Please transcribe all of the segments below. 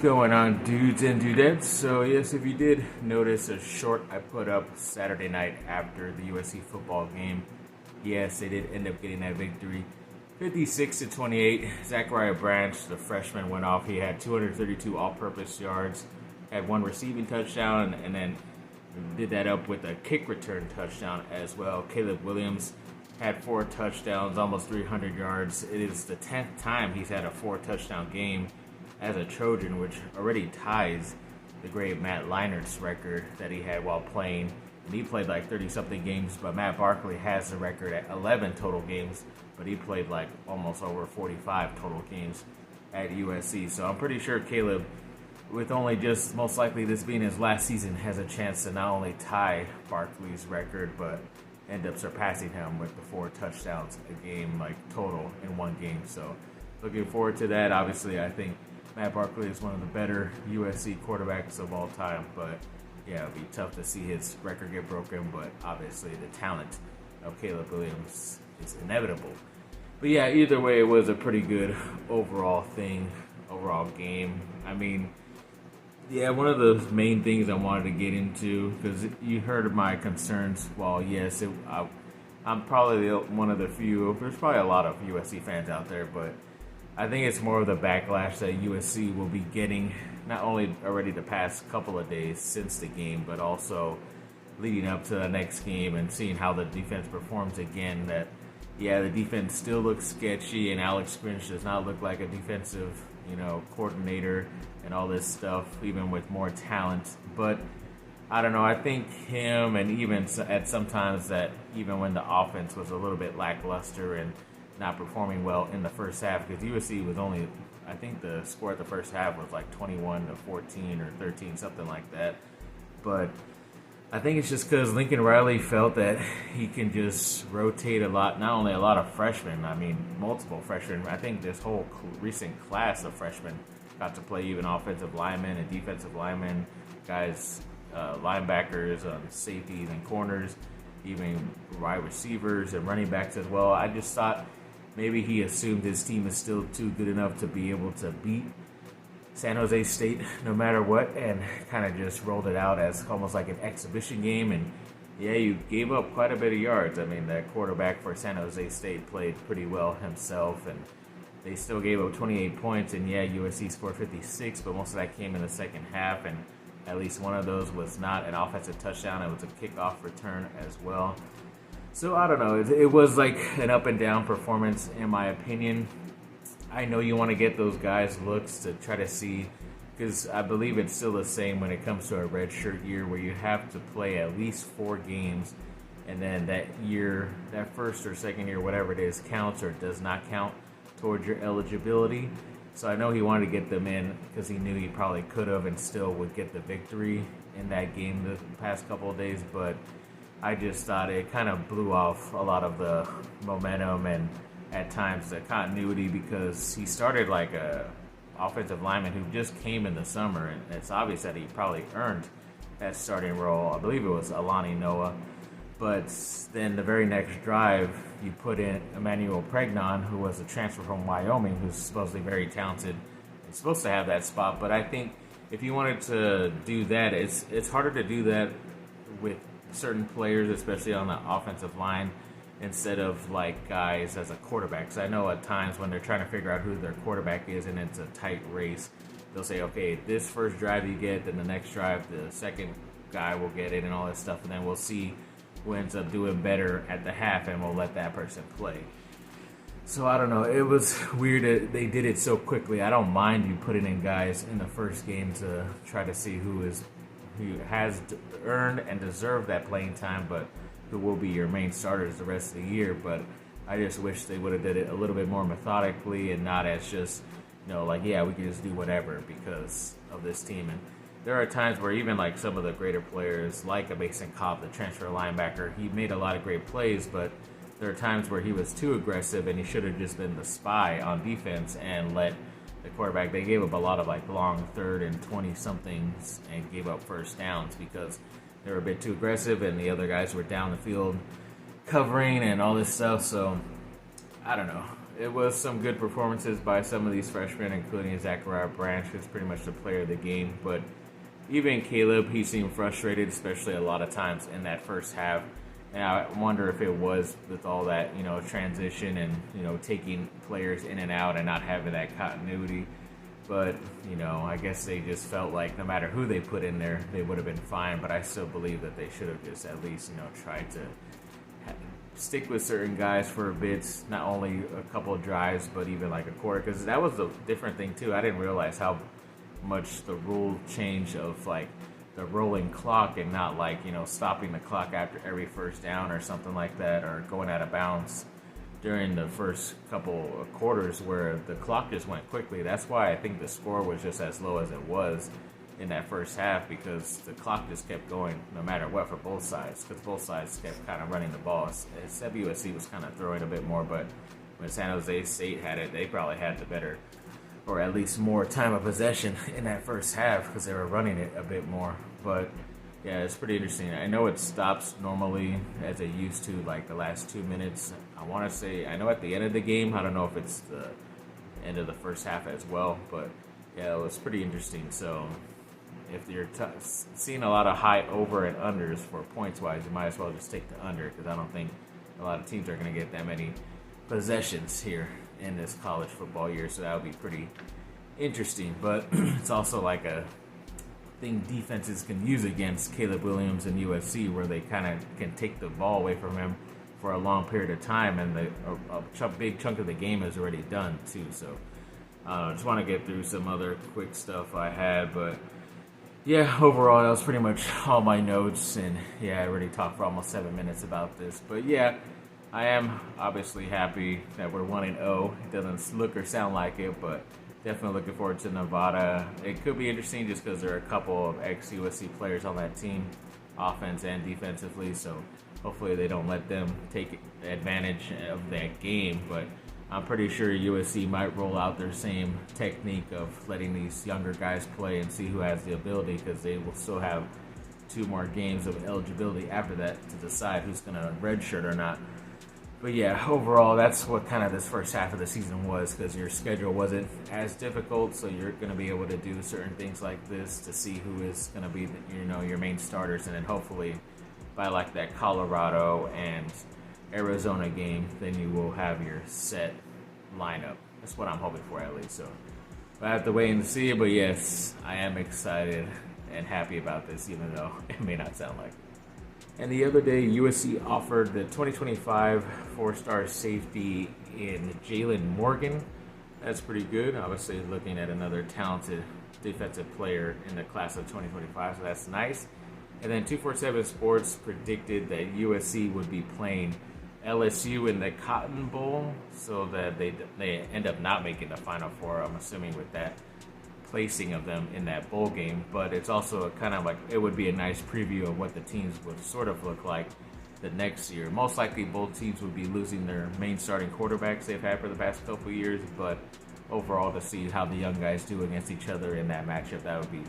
going on, dudes and dudettes? So yes, if you did notice a short I put up Saturday night after the USC football game, yes, they did end up getting that victory, 56-28. Zachariah Branch, the freshman, went off. He had 232 all-purpose yards, had one receiving touchdown, and then did that up with a kick return touchdown as well. Caleb Williams had 4 touchdowns, almost 300 yards. It is the 10th time he's had a 4-touchdown game as a Trojan, which already ties the great Matt Leinert's record that he had while playing. And he played like 30-something games, but Matt Barkley has the record at 11 total games, but he played like almost over 45 total games at USC. So I'm pretty sure Caleb, with only just most likely this being his last season, has a chance to not only tie Barkley's record, but end up surpassing him with the 4 touchdowns a game, like total in one game. So looking forward to that. Obviously, I think Matt Barkley is one of the better USC quarterbacks of all time, but yeah, it'd be tough to see his record get broken, but obviously the talent of Caleb Williams is inevitable. But yeah, either way, it was a pretty good overall game. I mean, yeah, one of the main things I wanted to get into, because you heard of my concerns. Well, yes, I'm probably one of the few. There's probably a lot of USC fans out there, but I think it's more of the backlash that USC will be getting, not only already the past couple of days since the game, but also leading up to the next game and seeing how the defense performs again. That, yeah, the defense still looks sketchy, and Alex Grinch does not look like a defensive, coordinator and all this stuff, even with more talent. But I don't know, I think him, and even at sometimes that even when the offense was a little bit lackluster and not performing well in the first half, because USC was only, I think the score at the first half was like 21-14 or 13, something like that. But I think it's just because Lincoln Riley felt that he can just rotate a lot, not only a lot of freshmen, I mean multiple freshmen. I think this whole recent class of freshmen got to play even offensive linemen and defensive linemen, guys, linebackers, safeties and corners, even wide receivers and running backs as well. I just thought maybe he assumed his team is still too good enough to be able to beat San Jose State no matter what, and kind of just rolled it out as almost like an exhibition game. And yeah, you gave up quite a bit of yards. I mean, that quarterback for San Jose State played pretty well himself, and they still gave up 28 points. And yeah, USC scored 56, but most of that came in the second half, and at least one of those was not an offensive touchdown. It was a kickoff return as well. So I don't know. It was like an up and down performance in my opinion. I know you want to get those guys looks to try to see, because I believe it's still the same when it comes to a redshirt year, where you have to play at least 4 games, and then that year, that first or second year, whatever it is, counts or does not count towards your eligibility. So I know he wanted to get them in because he knew he probably could have and still would get the victory in that game the past couple of days, but I just thought it kind of blew off a lot of the momentum and at times the continuity, because he started like a offensive lineman who just came in the summer, and it's obvious that he probably earned that starting role. I believe it was Alani Noah. But then the very next drive, you put in Emmanuel Pregnon, who was a transfer from Wyoming, who's supposedly very talented and supposed to have that spot. But I think if you wanted to do that, it's harder to do that with certain players, especially on the offensive line, instead of like guys as a quarterback. So I know at times when they're trying to figure out who their quarterback is and it's a tight race, they'll say, okay, this first drive you get, then the next drive the second guy will get it and all that stuff, and then we'll see who ends up doing better at the half, and we'll let that person play. So I don't know. It was weird that they did it so quickly. I don't mind you putting in guys in the first game to try to see who has earned and deserved that playing time, but who will be your main starters the rest of the year. But I just wish they would have did it a little bit more methodically and not as just, like, yeah, we can just do whatever because of this team. And there are times where even like some of the greater players, like a Mason Cobb, the transfer linebacker, he made a lot of great plays, but there are times where he was too aggressive and he should have just been the spy on defense and let the quarterback. They gave up a lot of like long 3rd and 20-somethings and gave up first downs because they were a bit too aggressive and the other guys were down the field covering and all this stuff. So I don't know. it was some good performances by some of these freshmen, including Zachariah, who's pretty much the player of the game. But even Caleb, he seemed frustrated, especially a lot of times in that first half. And I wonder if it was with all that, transition and, taking players in and out and not having that continuity. But, I guess they just felt like no matter who they put in there, they would have been fine. But I still believe that they should have just at least, tried to stick with certain guys for a bit, not only a couple of drives, but even like a quarter. Because that was the different thing, too. I didn't realize how much the rule change of, like, the rolling clock and not, like, stopping the clock after every first down or something like that, or going out of bounds during the first couple of quarters where the clock just went quickly. That's why I think the score was just as low as it was in that first half, because the clock just kept going no matter what for both sides, because both sides kept kind of running the ball. Except USC was kind of throwing a bit more, but when San Jose State had it, they probably had the better, or at least more time of possession in that first half because they were running it a bit more. But yeah, it's pretty interesting. I know it stops normally as it used to, like the last 2 minutes. I want to say, I know at the end of the game, I don't know if it's the end of the first half as well, but yeah, it was pretty interesting. So if you're seeing a lot of high over and unders for points wise, you might as well just take the under, because I don't think a lot of teams are going to get that many possessions here in this college football year. So that would be pretty interesting. But it's also like a thing defenses can use against Caleb Williams and USC, where they kind of can take the ball away from him for a long period of time, and a big chunk of the game is already done too. So I just want to get through some other quick stuff I had, but yeah, overall that was pretty much all my notes, and yeah, I already talked for almost 7 minutes about this. But yeah, I am obviously happy that we're 1-0. It doesn't look or sound like it, but definitely looking forward to Nevada. It could be interesting just because there are a couple of ex-USC players on that team, offense and defensively, so hopefully they don't let them take advantage of that game. But I'm pretty sure USC might roll out their same technique of letting these younger guys play and see who has the ability, because they will still have 2 more games of eligibility after that to decide who's going to redshirt or not. But yeah, overall, that's what kind of this first half of the season was, because your schedule wasn't as difficult, so you're going to be able to do certain things like this to see who is going to be, your main starters, and then hopefully by like that Colorado and Arizona game, then you will have your set lineup. That's what I'm hoping for, at least. So I have to wait and see, but yes, I am excited and happy about this, even though it may not sound like it. And the other day, USC offered the 2025 4-star safety in Jalen Morgan. That's pretty good. Obviously, looking at another talented defensive player in the class of 2025, so that's nice. And then 247 Sports predicted that USC would be playing LSU in the Cotton Bowl, so that they end up not making the Final Four, I'm assuming, with that placing of them in that bowl game. But it's also kind of like, it would be a nice preview of what the teams would sort of look like the next year. Most likely both teams would be losing their main starting quarterbacks they've had for the past couple of years, but overall to see how the young guys do against each other in that matchup, that would be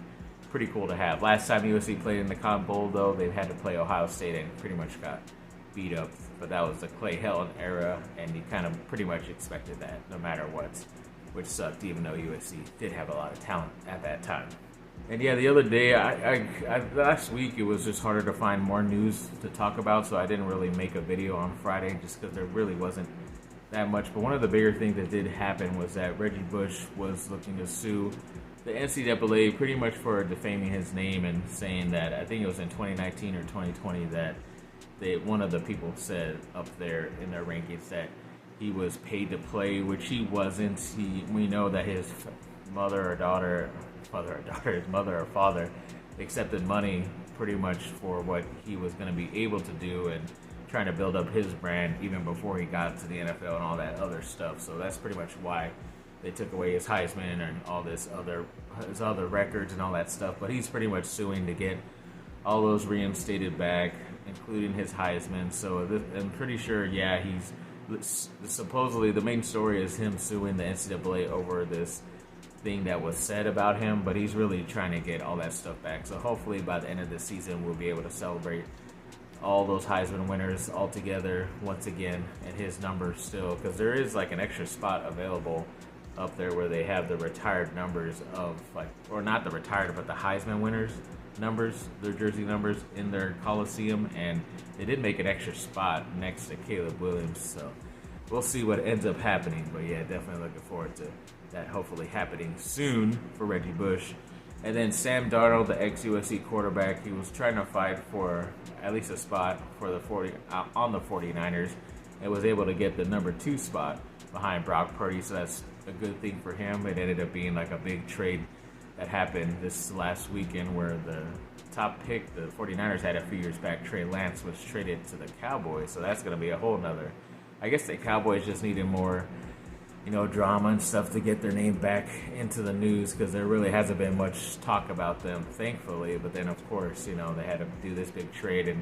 pretty cool to have. Last time USC played in the Cotton Bowl, though, they had to play Ohio State and pretty much got beat up. But that was the Clay Helton era, and you kind of pretty much expected that no matter what, which sucked, even though USC did have a lot of talent at that time. And yeah, the other day, last week, it was just harder to find more news to talk about, so I didn't really make a video on Friday just because there really wasn't that much. But one of the bigger things that did happen was that Reggie Bush was looking to sue the NCAA pretty much for defaming his name and saying that, I think it was in 2019 or 2020, that one of the people said up there in their rankings that he was paid to play, which he wasn't. We know that his mother or father accepted money pretty much for what he was going to be able to do and trying to build up his brand even before he got to the NFL and all that other stuff. So that's pretty much why they took away his Heisman and all his other records and all that stuff. But he's pretty much suing to get all those reinstated back, including his Heisman. So I'm pretty sure, yeah, he's supposedly the main story is him suing the NCAA over this thing that was said about him, but he's really trying to get all that stuff back. So hopefully by the end of the season, we'll be able to celebrate all those Heisman winners all together once again, and his numbers still, because there is like an extra spot available up there where they have the retired numbers of like, or not the retired, but the Heisman winners numbers, their jersey numbers in their Coliseum, and they did make an extra spot next to Caleb Williams, so we'll see what ends up happening. But yeah, definitely looking forward to that hopefully happening soon for Reggie Bush. And then Sam Darnold, the ex-USC quarterback, he was trying to fight for at least a spot for the 49ers and was able to get the number 2 spot behind Brock Purdy, so that's a good thing for him. It ended up being like a big trade that happened this last weekend where the top pick, the 49ers had a few years back, Trey Lance, was traded to the Cowboys, so that's going to be a whole nother. I guess the Cowboys just needed more, drama and stuff to get their name back into the news, because there really hasn't been much talk about them, thankfully. But then, of course, they had to do this big trade, and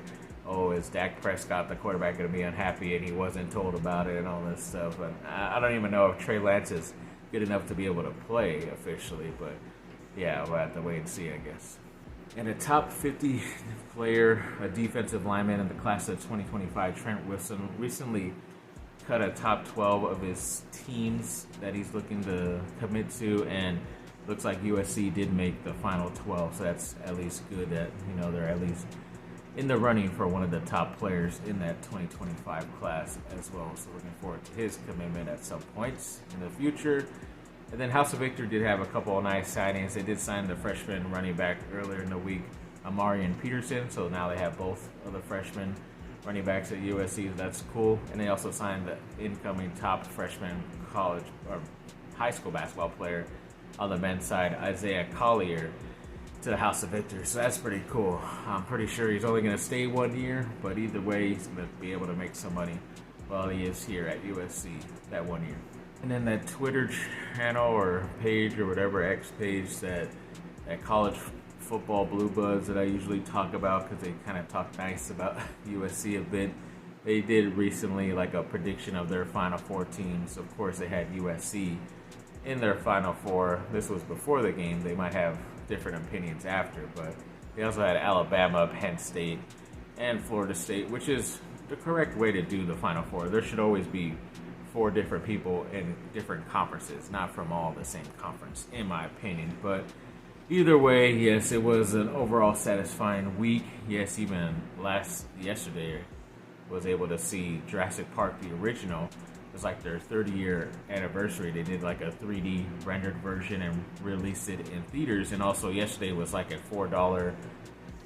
is Dak Prescott, the quarterback, going to be unhappy and he wasn't told about it and all this stuff. And I don't even know if Trey Lance is good enough to be able to play officially, but yeah, we'll have to wait and see, I guess. And a top 50 player, a defensive lineman in the class of 2025, Trent Wilson, recently cut a top 12 of his teams that he's looking to commit to, and looks like USC did make the final 12, so that's at least good that they're at least in the running for one of the top players in that 2025 class as well. So looking forward to his commitment at some points in the future. And then House of Victor did have a couple of nice signings. They did sign the freshman running back earlier in the week, Amarian Peterson, so now they have both of the freshmen running backs at USC. That's cool. And they also signed the incoming top freshman college or high school basketball player on the men's side, Isaiah Collier, to the House of Victor. So that's pretty cool. I'm pretty sure he's only going to stay 1 year, but either way, he's going to be able to make some money while he is here at USC that 1 year. And then that Twitter channel or page or whatever, X page, that college football blue buds that I usually talk about, because they kind of talk nice about USC a bit. They did recently like a prediction of their Final Four teams. Of course, they had USC in their Final Four. This was before the game. They might have different opinions after, but they also had Alabama, Penn State, and Florida State, which is the correct way to do the Final Four. There should always be 4 different people in different conferences, not from all the same conference, in my opinion. But either way, yes, it was an overall satisfying week. Yes, even yesterday was able to see Jurassic Park, the original. It was like their 30-year anniversary. They did like a 3D rendered version and released it in theaters. And also yesterday was like a $4,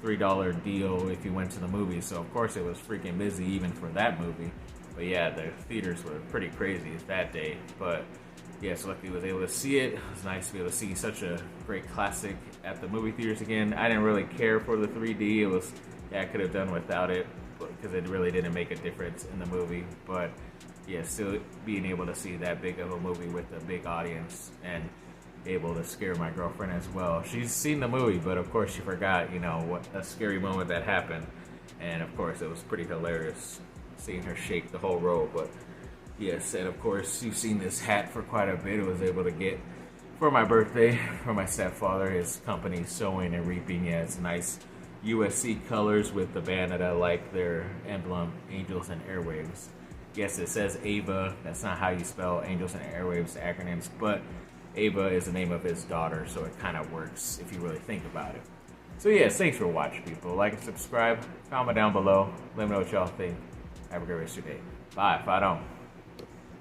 $3 deal if you went to the movie. So of course it was freaking busy even for that movie. But yeah, the theaters were pretty crazy that day. But yes, luckily was able to see it. It was nice to be able to see such a great classic at the movie theaters again. I didn't really care for the 3D. It was, I could have done without it because it really didn't make a difference in the movie. But yeah, still being able to see that big of a movie with a big audience and able to scare my girlfriend as well. She's seen the movie, but of course she forgot, what a scary moment that happened. And of course it was pretty hilarious seeing her shake the whole row. But yes, and of course you've seen this hat for quite a bit. I was able to get for my birthday from my stepfather. His company, Suing and Reaping. Yeah, it's nice USC colors with the band that I like, their emblem, Angels and Airwaves. Yes, it says AVA. That's not how you spell Angels and Airwaves acronyms, but Ava is the name of his daughter, so it kind of works if you really think about it. So yes, thanks for watching, people. Like and subscribe. Comment down below. Let me know what y'all think. Have a great rest of your day. Bye. Fight on.